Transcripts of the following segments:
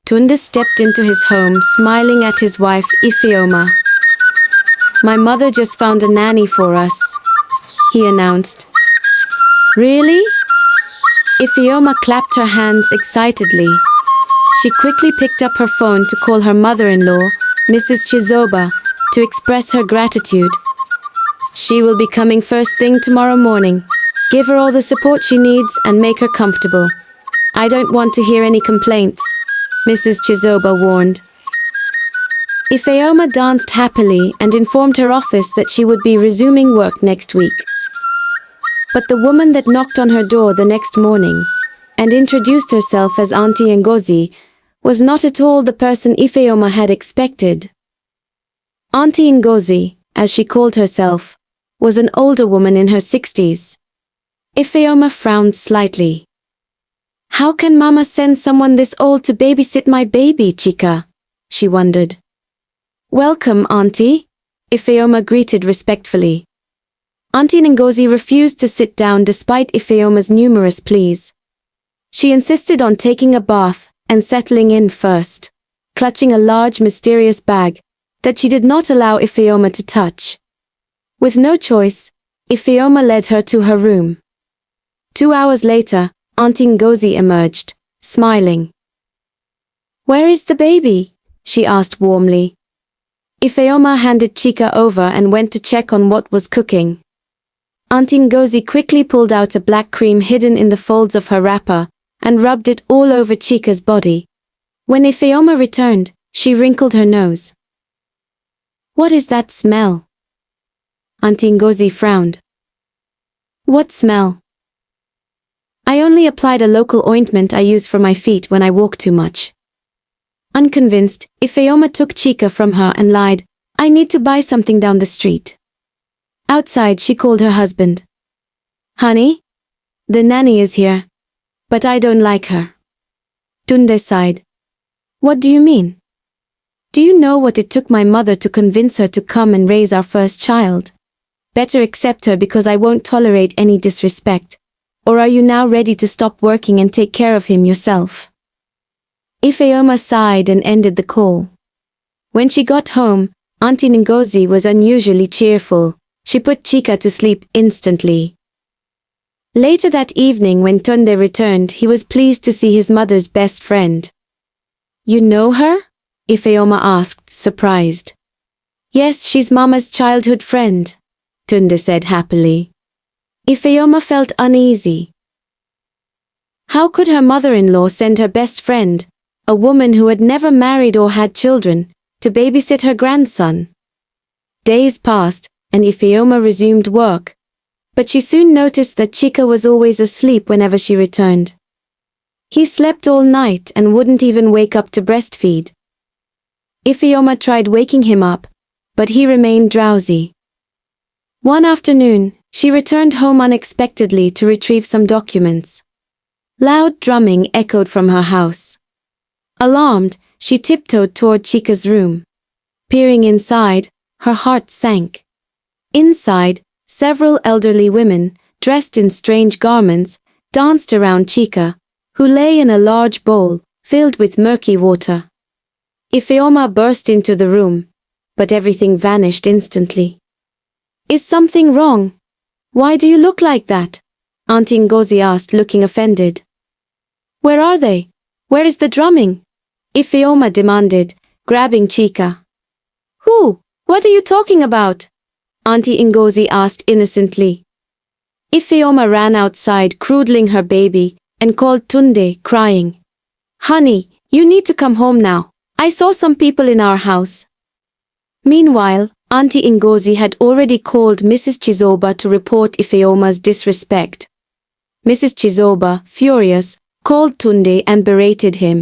Tunde stepped into his home, smiling at his wife, Ifeoma. "My mother just found a nanny for us," he announced. "Really?" Ifeoma clapped her hands excitedly. She quickly picked up her phone to call her mother-in-law, Mrs. Chizoba, to express her gratitude. "She will be coming first thing tomorrow morning. Give her all the support she needs and make her comfortable. I don't want to hear any complaints," Mrs. Chizoba warned. Ifeoma danced happily and informed her office that she would be resuming work next week. But the woman that knocked on her door the next morning and introduced herself as Auntie Ngozi was not at all the person Ifeoma had expected. Auntie Ngozi, as she called herself, was an older woman in her 60s. Ifeoma frowned slightly. "How can Mama send someone this old to babysit my baby, Chica?" she wondered. "Welcome, Auntie," Ifeoma greeted respectfully. Auntie Ngozi refused to sit down despite Ifeoma's numerous pleas. She insisted on taking a bath and settling in first, clutching a large mysterious bag that she did not allow Ifeoma to touch. With no choice, Ifeoma led her to her room. 2 hours later, Auntie Ngozi emerged, smiling. "Where is the baby?" she asked warmly. Ifeoma handed Chica over and went to check on what was cooking. Auntie Ngozi quickly pulled out a black cream hidden in the folds of her wrapper and rubbed it all over Chica's body. When Ifeoma returned, she wrinkled her nose. "What is that smell?" Auntie Ngozi frowned. "What smell?" "I only applied a local ointment I use for my feet when I walk too much." Unconvinced, Ifeoma took Chica from her and lied, "I need to buy something down the street." Outside, she called her husband. "Honey? The nanny is here. But I don't like her." Tunde sighed. "What do you mean? Do you know what it took my mother to convince her to come and raise our first child? Better accept her because I won't tolerate any disrespect. Or are you now ready to stop working and take care of him yourself?" Ifeoma sighed and ended the call. When she got home, Auntie Ngozi was unusually cheerful. She put Chica to sleep instantly. Later that evening when Tunde returned, he was pleased to see his mother's best friend. "You know her?" Ifeoma asked, surprised. "Yes, she's Mama's childhood friend," Tunde said happily. Ifeoma felt uneasy. How could her mother-in-law send her best friend, a woman who had never married or had children, to babysit her grandson? Days passed, and Ifeoma resumed work, but she soon noticed that Chica was always asleep whenever she returned. He slept all night and wouldn't even wake up to breastfeed. Ifeoma tried waking him up, but he remained drowsy. One afternoon, she returned home unexpectedly to retrieve some documents. Loud drumming echoed from her house. Alarmed, she tiptoed toward Chica's room. Peering inside, her heart sank. Inside, several elderly women, dressed in strange garments, danced around Chica, who lay in a large bowl, filled with murky water. Ifeoma burst into the room, but everything vanished instantly. "Is something wrong? Why do you look like that?" Auntie Ngozi asked, looking offended. "Where are they? Where is the drumming?" Ifeoma demanded, grabbing Chica. "Who? What are you talking about?" Auntie Ngozi asked innocently. Ifeoma ran outside, cradling her baby, and called Tunde, crying, "Honey, you need to come home now. I saw some people in our house." Meanwhile, Auntie Ngozi had already called Mrs. Chizoba to report Ifeoma's disrespect. Mrs. Chizoba, furious, called Tunde and berated him.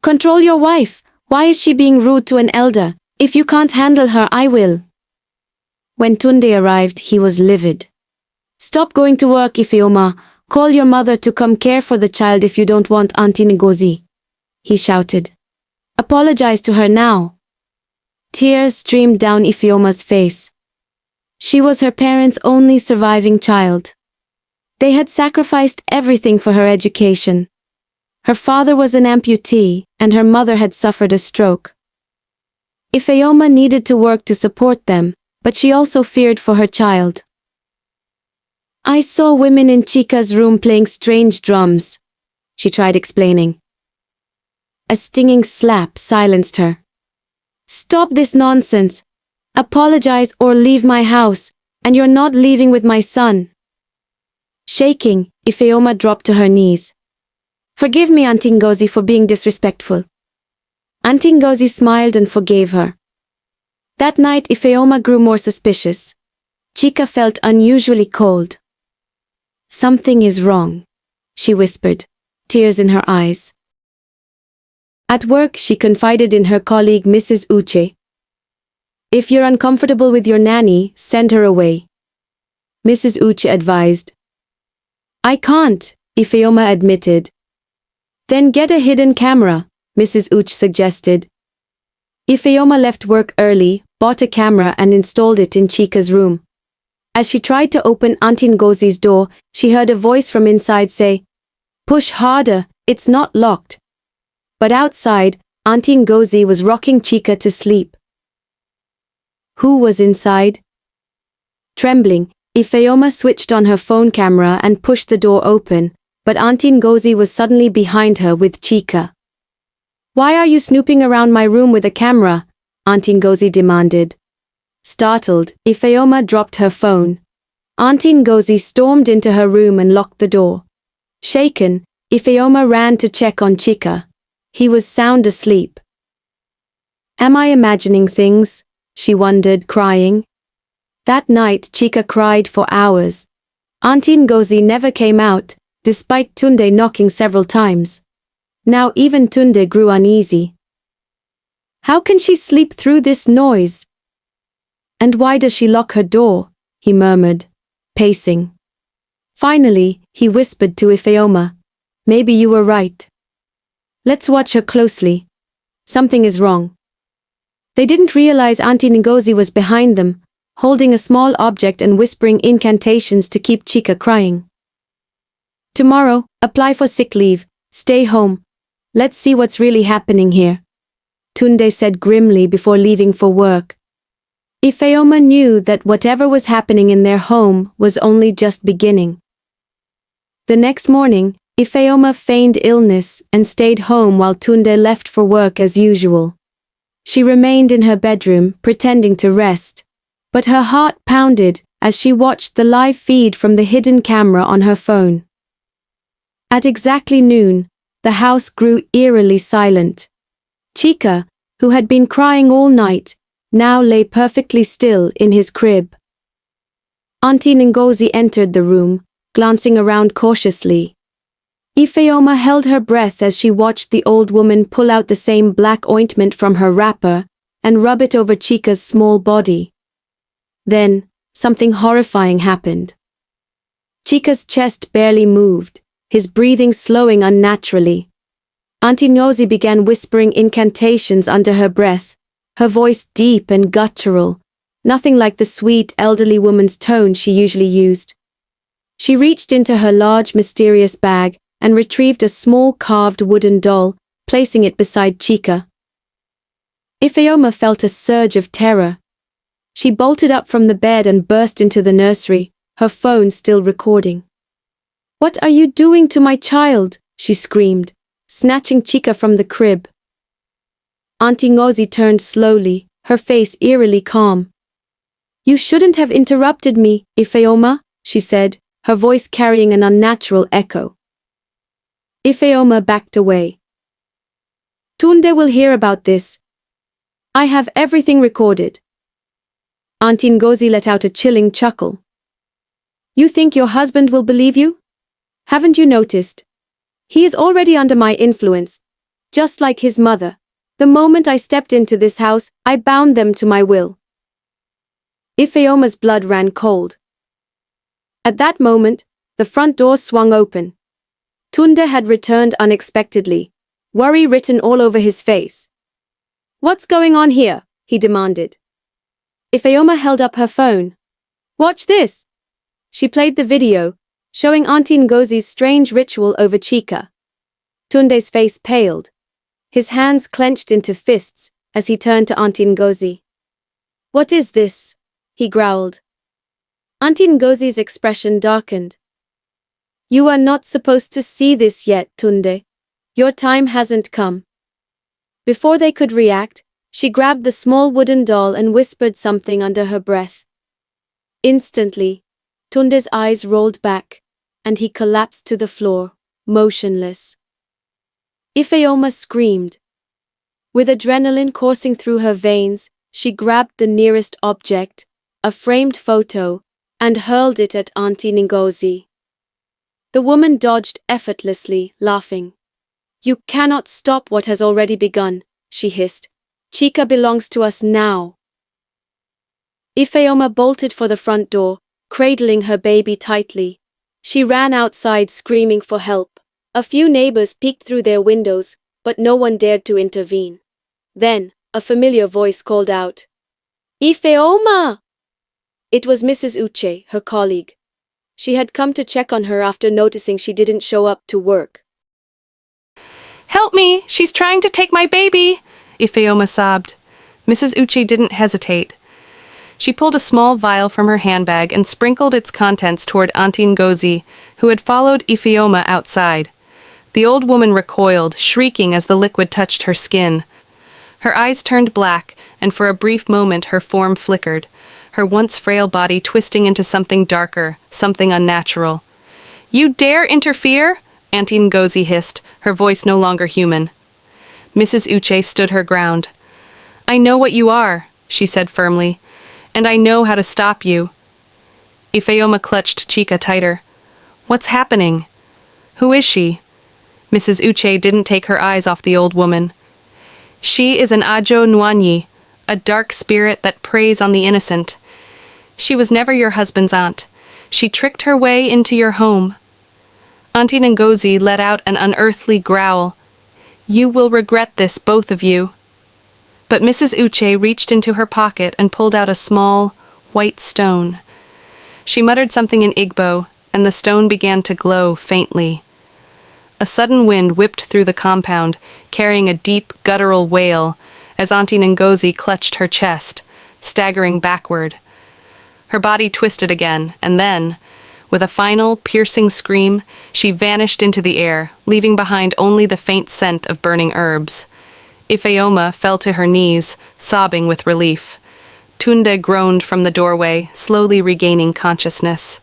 "Control your wife. Why is she being rude to an elder? If you can't handle her, I will." When Tunde arrived, he was livid. "Stop going to work, Ifeoma. Call your mother to come care for the child if you don't want Auntie Ngozi," he shouted. "Apologize to her now." Tears streamed down Ifeoma's face. She was her parents' only surviving child. They had sacrificed everything for her education. Her father was an amputee, and her mother had suffered a stroke. Ifeoma needed to work to support them, but she also feared for her child. I saw women in Chica's room playing strange drums, she tried explaining. A stinging slap silenced her. Stop this nonsense. Apologize or leave my house, and you're not leaving with my son. Shaking, Ifeoma dropped to her knees. Forgive me, Auntie Ngozi, for being disrespectful. Auntie Ngozi smiled and forgave her. That night, Ifeoma grew more suspicious. Chika felt unusually cold. Something is wrong, she whispered, tears in her eyes. At work, she confided in her colleague Mrs. Uche. If you're uncomfortable with your nanny, send her away. Mrs. Uche advised. I can't, Ifeoma admitted. Then get a hidden camera, Mrs. Uche suggested. Ifeoma left work early, bought a camera and installed it in Chika's room. As she tried to open Auntie Ngozi's door, she heard a voice from inside say, Push harder, it's not locked. But outside, Auntie Ngozi was rocking Chika to sleep. Who was inside? Trembling, Ifeoma switched on her phone camera and pushed the door open, but Auntie Ngozi was suddenly behind her with Chika. Why are you snooping around my room with a camera? Auntie Ngozi demanded. Startled, Ifeoma dropped her phone. Auntie Ngozi stormed into her room and locked the door. Shaken, Ifeoma ran to check on Chika. He was sound asleep. Am I imagining things? She wondered, crying. That night, Chika cried for hours. Auntie Ngozi never came out, despite Tunde knocking several times. Now even Tunde grew uneasy. How can she sleep through this noise? And why does she lock her door? He murmured, pacing. Finally, he whispered to Ifeoma. Maybe you were right. Let's watch her closely. Something is wrong. They didn't realize Auntie Ngozi was behind them, holding a small object and whispering incantations to keep Chika crying. Tomorrow, apply for sick leave, stay home. Let's see what's really happening here, Tunde said grimly before leaving for work. Ifeoma knew that whatever was happening in their home was only just beginning. The next morning, Ifeoma feigned illness and stayed home while Tunde left for work as usual. She remained in her bedroom, pretending to rest, but her heart pounded as she watched the live feed from the hidden camera on her phone. At exactly noon, the house grew eerily silent. Chika, who had been crying all night, now lay perfectly still in his crib. Auntie Ngozi entered the room, glancing around cautiously. Ifeoma held her breath as she watched the old woman pull out the same black ointment from her wrapper and rub it over Chika's small body. Then, something horrifying happened. Chika's chest barely moved, his breathing slowing unnaturally. Auntie Ngozi began whispering incantations under her breath, her voice deep and guttural, nothing like the sweet elderly woman's tone she usually used. She reached into her large mysterious bag and retrieved a small carved wooden doll, placing it beside Chika. Ifeoma felt a surge of terror. She bolted up from the bed and burst into the nursery, her phone still recording. What are you doing to my child? She screamed, snatching Chika from the crib. Auntie Ngozi turned slowly, her face eerily calm. You shouldn't have interrupted me, Ifeoma, she said, her voice carrying an unnatural echo. Ifeoma backed away. Tunde will hear about this. I have everything recorded. Auntie Ngozi let out a chilling chuckle. You think your husband will believe you? Haven't you noticed? He is already under my influence, just like his mother. The moment I stepped into this house, I bound them to my will. Ifeoma's blood ran cold. At that moment, the front door swung open. Tunde had returned unexpectedly, worry written all over his face. What's going on here? He demanded. Ifeoma held up her phone. Watch this. She played the video, showing Auntie Ngozi's strange ritual over Chika. Tunde's face paled. His hands clenched into fists as he turned to Auntie Ngozi. "What is this?" he growled. Auntie Ngozi's expression darkened. "You are not supposed to see this yet, Tunde. Your time hasn't come." Before they could react, she grabbed the small wooden doll and whispered something under her breath. Instantly, Tunde's eyes rolled back, and he collapsed to the floor, motionless. Ifeoma screamed. With adrenaline coursing through her veins, she grabbed the nearest object, a framed photo, and hurled it at Auntie Ngozi. The woman dodged effortlessly, laughing. "You cannot stop what has already begun," she hissed. "Chika belongs to us now." Ifeoma bolted for the front door, cradling her baby tightly. She ran outside screaming for help. A few neighbors peeked through their windows, but no one dared to intervene. Then, a familiar voice called out, "Ifeoma!" It was Mrs. Uche, her colleague. She had come to check on her after noticing she didn't show up to work. "Help me! She's trying to take my baby!" Ifeoma sobbed. Mrs. Uche didn't hesitate. She pulled a small vial from her handbag and sprinkled its contents toward Auntie Ngozi, who had followed Ifeoma outside. The old woman recoiled, shrieking as the liquid touched her skin. Her eyes turned black, and for a brief moment her form flickered, her once frail body twisting into something darker, something unnatural. "You dare interfere?" Auntie Ngozi hissed, her voice no longer human. Mrs. Uche stood her ground. "I know what you are," she said firmly, "and I know how to stop you." Ifeoma clutched Chika tighter. "What's happening? Who is she?" Mrs. Uche didn't take her eyes off the old woman. "She is an Ajo Nwanyi, a dark spirit that preys on the innocent. She was never your husband's aunt. She tricked her way into your home." Auntie Ngozi let out an unearthly growl. "You will regret this, both of you." But Mrs. Uche reached into her pocket and pulled out a small, white stone. She muttered something in Igbo, and the stone began to glow faintly. A sudden wind whipped through the compound, carrying a deep, guttural wail, as Auntie Ngozi clutched her chest, staggering backward. Her body twisted again, and then, with a final, piercing scream, she vanished into the air, leaving behind only the faint scent of burning herbs. Ifeoma fell to her knees, sobbing with relief. Tunde groaned from the doorway, slowly regaining consciousness.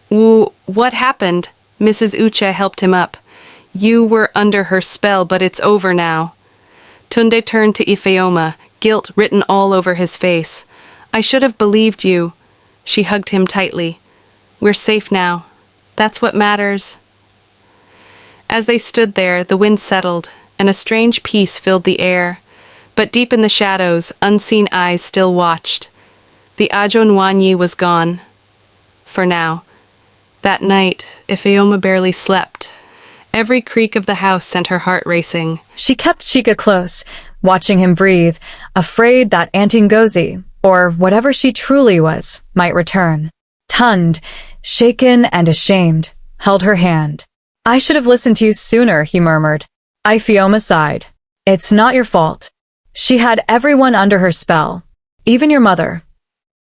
"What happened?" Mrs. Uche helped him up. "You were under her spell, but it's over now." Tunde turned to Ifeoma, guilt written all over his face. "I should have believed you." She hugged him tightly. "We're safe now. That's what matters." As they stood there, the wind settled, and a strange peace filled the air. But deep in the shadows, unseen eyes still watched. The Ajo Nwanyi was gone. For now. That night, Ifeoma barely slept. Every creak of the house sent her heart racing. She kept Chika close, watching him breathe, afraid that Auntie Ngozi, or whatever she truly was, might return. Tund, shaken and ashamed, held her hand. "I should have listened to you sooner," he murmured. Ifeoma sighed. "It's not your fault. She had everyone under her spell, even your mother."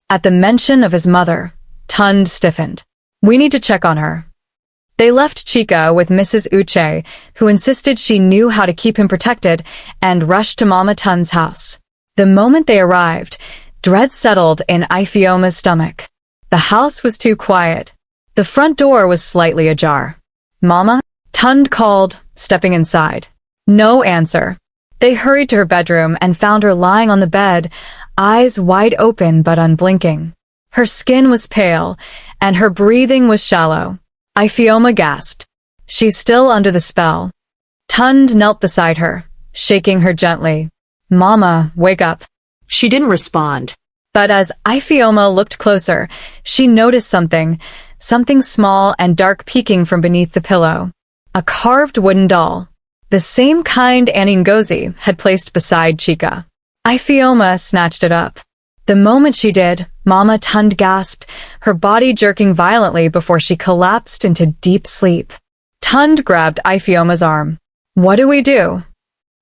At the mention of his mother, Tund stiffened. "We need to check on her." They left Chika with Mrs. Uche, who insisted she knew how to keep him protected, and rushed to Mama Tund's house. The moment they arrived, dread settled in Ifeoma's stomach. The house was too quiet. The front door was slightly ajar. "Mama?" Tund called, stepping inside. No answer. They hurried to her bedroom and found her lying on the bed, eyes wide open but unblinking. Her skin was pale, and her breathing was shallow. Ifeoma gasped. "She's still under the spell." Tund knelt beside her, shaking her gently. "Mama, wake up." She didn't respond. But as Ifeoma looked closer, she noticed something small and dark peeking from beneath the pillow. A carved wooden doll. The same kind Auntie Ngozi had placed beside Chika. Ifeoma snatched it up. The moment she did, Mama Tund gasped, her body jerking violently before she collapsed into deep sleep. Tund grabbed Ifeoma's arm. What do we do?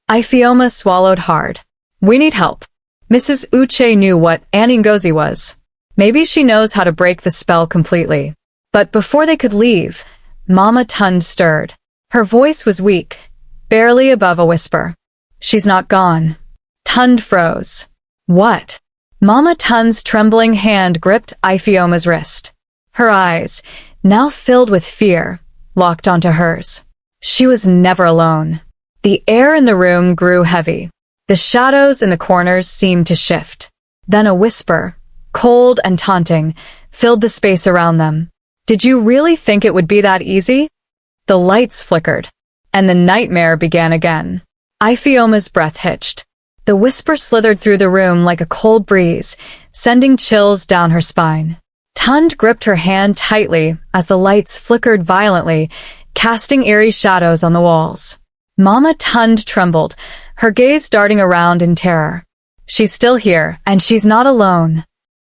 Ifeoma swallowed hard. We need help. Mrs. Uche knew what Ngozi was. Maybe she knows how to break the spell completely. But before they could leave, Mama Tund stirred. Her voice was weak, barely above a whisper. She's not gone. Tund froze. What? Mama Tund's trembling hand gripped Ifeoma's wrist. Her eyes, now filled with fear, locked onto hers. She was never alone. The air in the room grew heavy. The shadows in the corners seemed to shift. Then a whisper, cold and taunting, filled the space around them. Did you really think it would be that easy? The lights flickered, and the nightmare began again. Ifeoma's breath hitched. The whisper slithered through the room like a cold breeze, sending chills down her spine. Tund gripped her hand tightly as the lights flickered violently, casting eerie shadows on the walls. Mama Tund trembled, her gaze darting around in terror. She's still here, and she's not alone.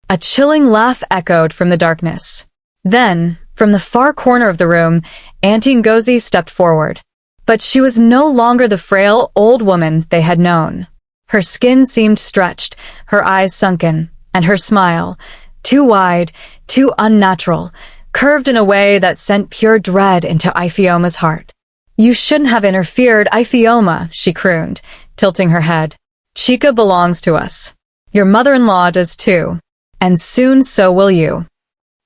A chilling laugh echoed from the darkness. Then, from the far corner of the room, Auntie Ngozi stepped forward. But she was no longer the frail old woman they had known. Her skin seemed stretched, her eyes sunken, and her smile, too wide, too unnatural, curved in a way that sent pure dread into Ifeoma's heart. You shouldn't have interfered, Ifeoma, she crooned, tilting her head. Chika belongs to us. Your mother-in-law does too. And soon so will you.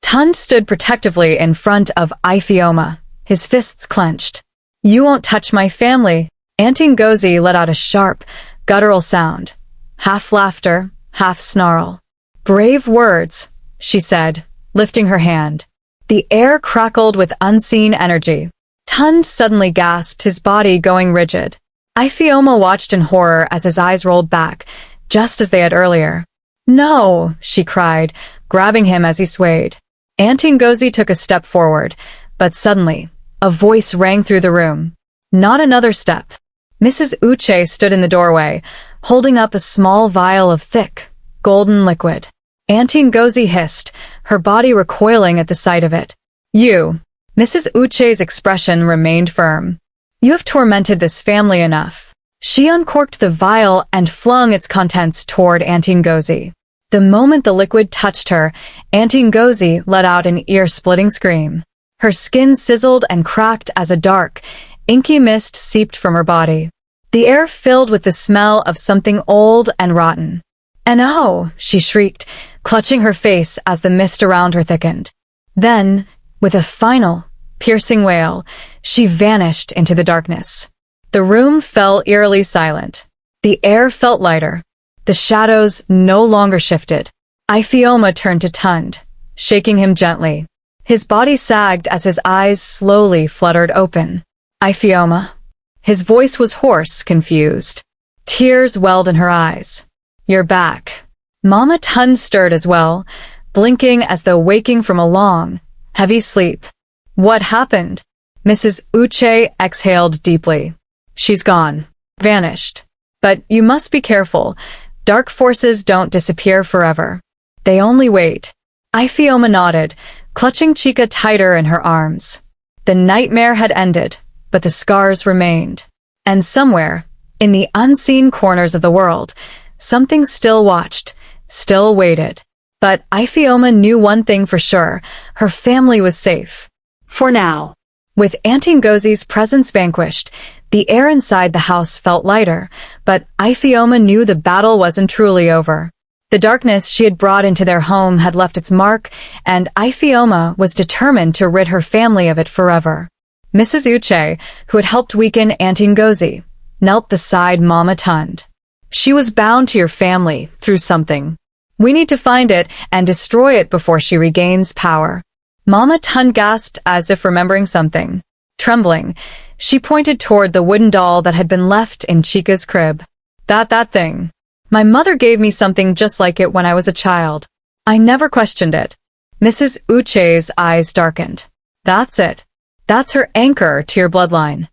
Tund stood protectively in front of Ifeoma, his fists clenched. You won't touch my family. Auntie Ngozi let out a sharp, guttural sound, half laughter, half snarl. Brave words, she said, lifting her hand. The air crackled with unseen energy. Tund suddenly gasped, his body going rigid. Ifeoma watched in horror as his eyes rolled back, just as they had earlier. No, she cried, grabbing him as he swayed. Auntie Ngozi took a step forward, but suddenly, a voice rang through the room. Not another step. Mrs. Uche stood in the doorway, holding up a small vial of thick, golden liquid. Auntie Ngozi hissed, her body recoiling at the sight of it. You. Mrs. Uche's expression remained firm. You have tormented this family enough. She uncorked the vial and flung its contents toward Auntie Ngozi. The moment the liquid touched her, Auntie Ngozi let out an ear-splitting scream. Her skin sizzled and cracked as a dark, inky mist seeped from her body. The air filled with the smell of something old and rotten. And oh, she shrieked, clutching her face as the mist around her thickened. Then, with a final, piercing wail, she vanished into the darkness. The room fell eerily silent. The air felt lighter. The shadows no longer shifted. Ifeoma turned to Tund, shaking him gently. His body sagged as his eyes slowly fluttered open. Ifeoma. His voice was hoarse, confused. Tears welled in her eyes. You're back. Mama Tund stirred as well, blinking as though waking from a long, heavy sleep. What happened? Mrs. Uche exhaled deeply. She's gone. Vanished. But you must be careful. Dark forces don't disappear forever. They only wait. Ifeoma nodded, clutching Chika tighter in her arms. The nightmare had ended, but the scars remained. And somewhere, in the unseen corners of the world, something still watched, still waited. But Ifeoma knew one thing for sure. Her family was safe. For now. With Auntie Ngozi's presence vanquished, the air inside the house felt lighter, but Ifeoma knew the battle wasn't truly over. The darkness she had brought into their home had left its mark, and Ifeoma was determined to rid her family of it forever. Mrs. Uche, who had helped weaken Auntie Ngozi, knelt beside Mama Tund. She was bound to your family through something. We need to find it and destroy it before she regains power. Mama Tund gasped as if remembering something. Trembling, she pointed toward the wooden doll that had been left in Chika's crib. That thing. My mother gave me something just like it when I was a child. I never questioned it. Mrs. Uche's eyes darkened. That's it. That's her anchor to your bloodline.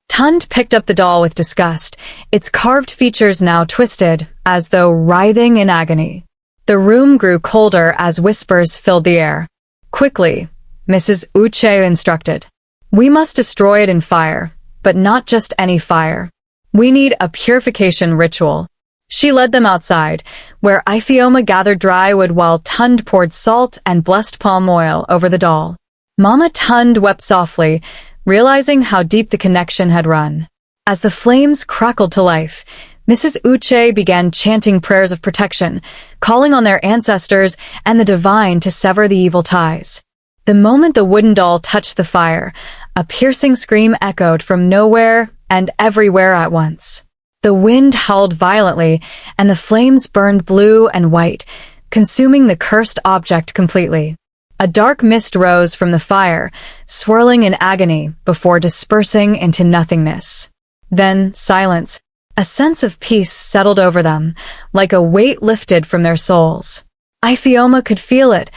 Tund picked up the doll with disgust, its carved features now twisted, as though writhing in agony. The room grew colder as whispers filled the air. Quickly, Mrs. Uche instructed. We must destroy it in fire, but not just any fire. We need a purification ritual. She led them outside, where Ifeoma gathered dry wood while Tund poured salt and blessed palm oil over the doll. Mama Tund wept softly, realizing how deep the connection had run. As the flames crackled to life, Mrs. Uche began chanting prayers of protection, calling on their ancestors and the divine to sever the evil ties. The moment the wooden doll touched the fire, a piercing scream echoed from nowhere and everywhere at once. The wind howled violently, and the flames burned blue and white, consuming the cursed object completely. A dark mist rose from the fire, swirling in agony before dispersing into nothingness. Then silence. A sense of peace settled over them, like a weight lifted from their souls. Ifeoma could feel it.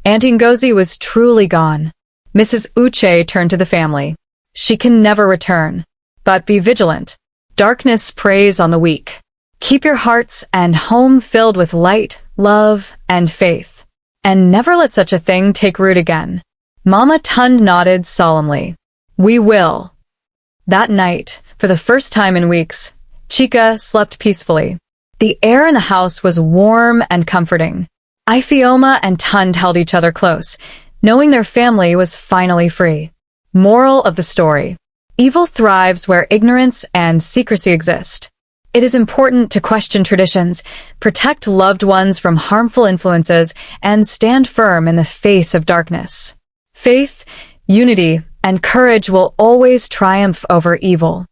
Auntie Ngozi was truly gone. Mrs. Uche turned to the family. She can never return. But be vigilant. Darkness preys on the weak. Keep your hearts and home filled with light, love, and faith. And never let such a thing take root again. Mama Tund nodded solemnly. We will. That night, for the first time in weeks, Chica slept peacefully. The air in the house was warm and comforting. Ifeoma and Tund held each other close, knowing their family was finally free. Moral of the story. Evil thrives where ignorance and secrecy exist. It is important to question traditions, protect loved ones from harmful influences, and stand firm in the face of darkness. Faith, unity, and courage will always triumph over evil.